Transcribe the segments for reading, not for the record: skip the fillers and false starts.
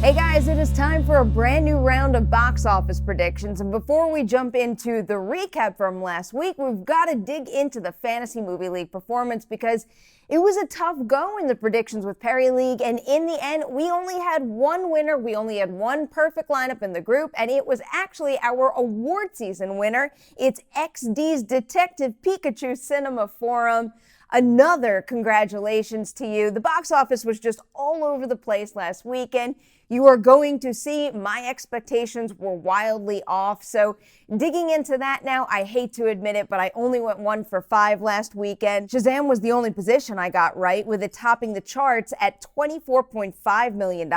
Hey guys, it is time for a brand new round of box office predictions. And before we jump into the recap from last week, we've got to dig into the Fantasy Movie League performance because it was a tough go in the predictions with Perri League. And in the end, we only had one winner. We only had one perfect lineup in the group. And it was actually our award season winner. It's XD's Detective Pikachu Cinema Forum. Another congratulations to you. The box office was just all over the place last weekend. You are going to see my expectations were wildly off. So digging into that now, I hate to admit it, but I only went 1 for 5 last weekend. Shazam was the only position I got right, with it topping the charts at $24.5 million.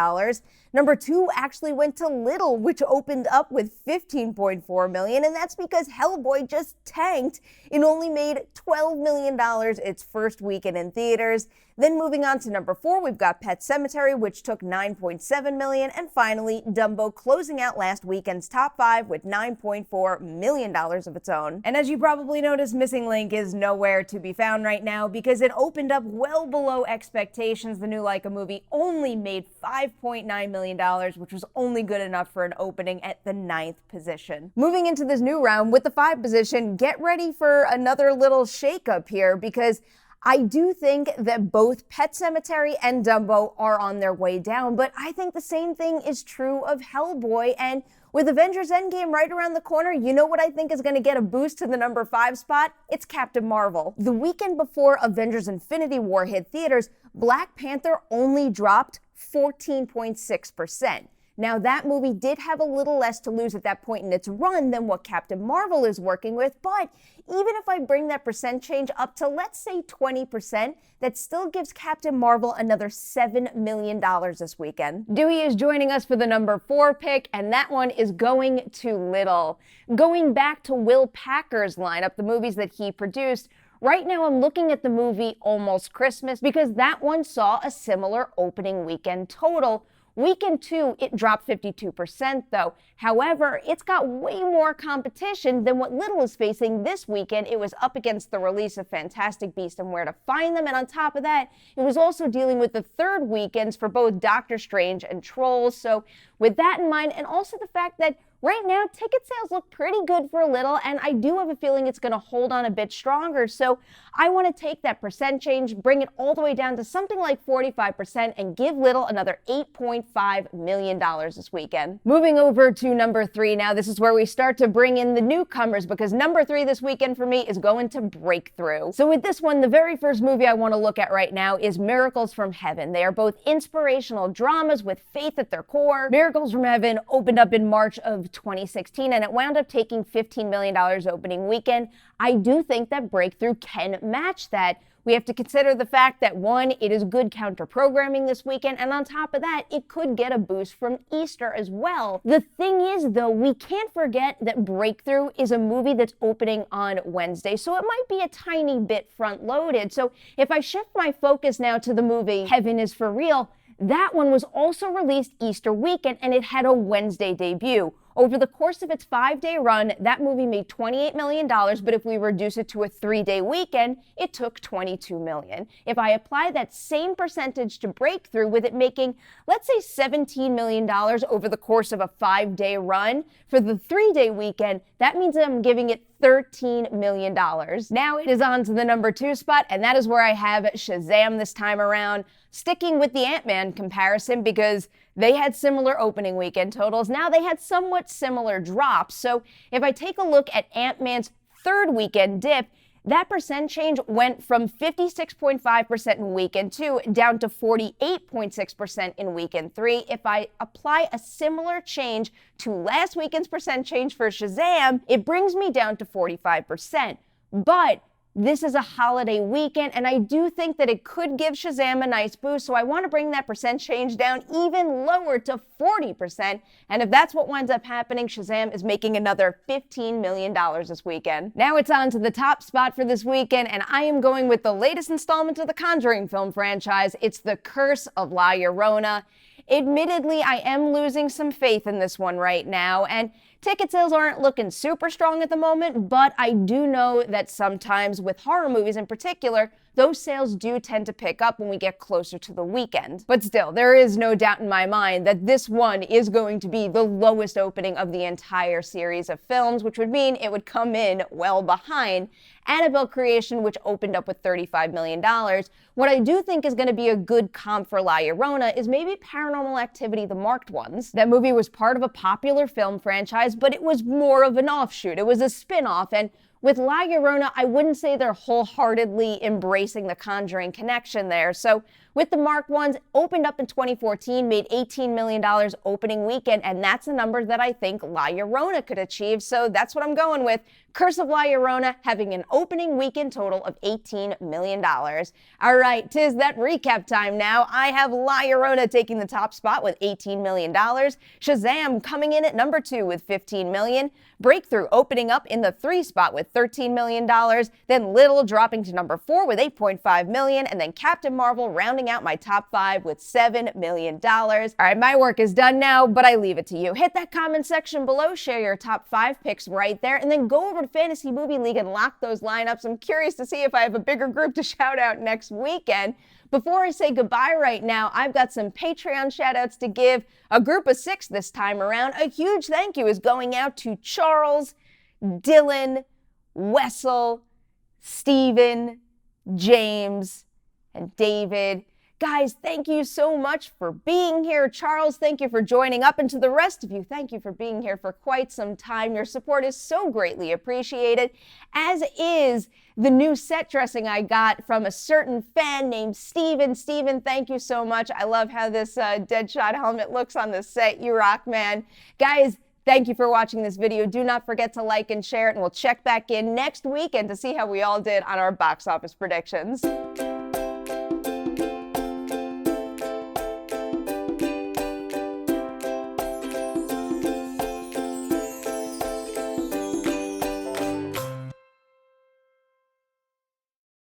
Number 2 actually went to Little, which opened up with $15.4 million, and that's because Hellboy just tanked and only made $12 million its first weekend in theaters. Then moving on to number 4, we've got Pet Sematary, which took $9.7 million, and finally Dumbo closing out last weekend's top 5 with $9.4 million of its own. And as you probably noticed, Missing Link is nowhere to be found right now because it opened up well below expectations. The new Laika movie only made $5.9 million, which was only good enough for an opening at the 9th position. Moving into this new round with the 5 position, get ready for another little shakeup here because I do think that both Pet Sematary and Dumbo are on their way down, but I think the same thing is true of Hellboy. And with Avengers Endgame right around the corner, you know what I think is going to get a boost to the number 5 spot? It's Captain Marvel. The weekend before Avengers Infinity War hit theaters, Black Panther only dropped 14.6%. Now, that movie did have a little less to lose at that point in its run than what Captain Marvel is working with, but even if I bring that percent change up to, let's say, 20%, that still gives Captain Marvel another $7 million this weekend. Dewey is joining us for the number 4 pick, and that one is going to Little. Going back to Will Packer's lineup, the movies that he produced, right now I'm looking at the movie Almost Christmas because that one saw a similar opening weekend total. Weekend 2, it dropped 52% though. However, it's got way more competition than what Little is facing this weekend. It was up against the release of Fantastic Beasts and Where to Find Them, and on top of that, it was also dealing with the third weekends for both Doctor Strange and Trolls. So with that in mind, and also the fact that right now, ticket sales look pretty good for Little, and I do have a feeling it's going to hold on a bit stronger. So I want to take that percent change, bring it all the way down to something like 45%, and give Little another $8.5 million this weekend. Moving over to number 3 now, this is where we start to bring in the newcomers because number 3 this weekend for me is going to Breakthrough. So with this one, the very first movie I want to look at right now is Miracles from Heaven. They are both inspirational dramas with faith at their core. Miracles from Heaven opened up in March of 2016, and it wound up taking $15 million opening weekend. I do think that Breakthrough can match that. We have to consider the fact that 1, it is good counter-programming this weekend, and on top of that, it could get a boost from Easter as well. The thing is, though, we can't forget that Breakthrough is a movie that's opening on Wednesday, so it might be a tiny bit front-loaded. So if I shift my focus now to the movie Heaven is for Real, that one was also released Easter weekend, and it had a Wednesday debut. Over the course of its 5-day run, that movie made $28 million, but if we reduce it to a 3-day weekend, it took $22 million. If I apply that same percentage to Breakthrough, with it making, let's say, $17 million over the course of a 5-day run, for the 3-day weekend, that means I'm giving it $13 million. Now it is on to the number 2 spot, and that is where I have Shazam this time around, sticking with the Ant-Man comparison because they had similar opening weekend totals. Now they had somewhat similar drops. So if I take a look at Ant-Man's third weekend dip, that percent change went from 56.5% in weekend 2 down to 48.6% in weekend 3. If I apply a similar change to last weekend's percent change for Shazam, it brings me down to 45%. But this is a holiday weekend, and I do think that it could give Shazam a nice boost, so I want to bring that percent change down even lower to 40%, and if that's what winds up happening, Shazam is making another $15 million this weekend. Now it's on to the top spot for this weekend, and I am going with the latest installment of the Conjuring film franchise. It's The Curse of La Llorona. Admittedly, I am losing some faith in this one right now, and Ticket sales aren't looking super strong at the moment, but I do know that sometimes with horror movies in particular, those sales do tend to pick up when we get closer to the weekend. But still, there is no doubt in my mind that this one is going to be the lowest opening of the entire series of films, which would mean it would come in well behind Annabelle Creation, which opened up with $35 million. What I do think is going to be a good comp for La Llorona is maybe Paranormal Activity, The Marked Ones. That movie was part of a popular film franchise, but it was more of an offshoot. It was a spin-off, and with La Llorona, I wouldn't say they're wholeheartedly embracing the Conjuring connection there. So with The Marked Ones, opened up in 2014, made $18 million opening weekend, and that's a number that I think La Llorona could achieve, so that's what I'm going with. Curse of La Llorona having an opening weekend total of $18 million. All right, 'tis that recap time now. I have La Llorona taking the top spot with $18 million. Shazam coming in at number 2 with $15 million. Breakthrough opening up in the 3 spot with $13 million. Then Little dropping to number 4 with $8.5 million. And then Captain Marvel rounding out my top 5 with $7 million. All right, my work is done now, but I leave it to you. Hit that comment section below, share your top 5 picks right there, and then go over to Fantasy Movie League and lock those lineups. I'm curious to see if I have a bigger group to shout out next weekend. Before I say goodbye right now, I've got some Patreon shoutouts to give, a group of 6 this time around. A huge thank you is going out to Charles, Dylan, Wessel, Steven, James, and David. Guys, thank you so much for being here. Charles, thank you for joining up. And to the rest of you, thank you for being here for quite some time. Your support is so greatly appreciated, as is the new set dressing I got from a certain fan named Steven. Steven, thank you so much. I love how this Deadshot helmet looks on the set. You rock, man. Guys, thank you for watching this video. Do not forget to like and share it, and we'll check back in next weekend to see how we all did on our box office predictions.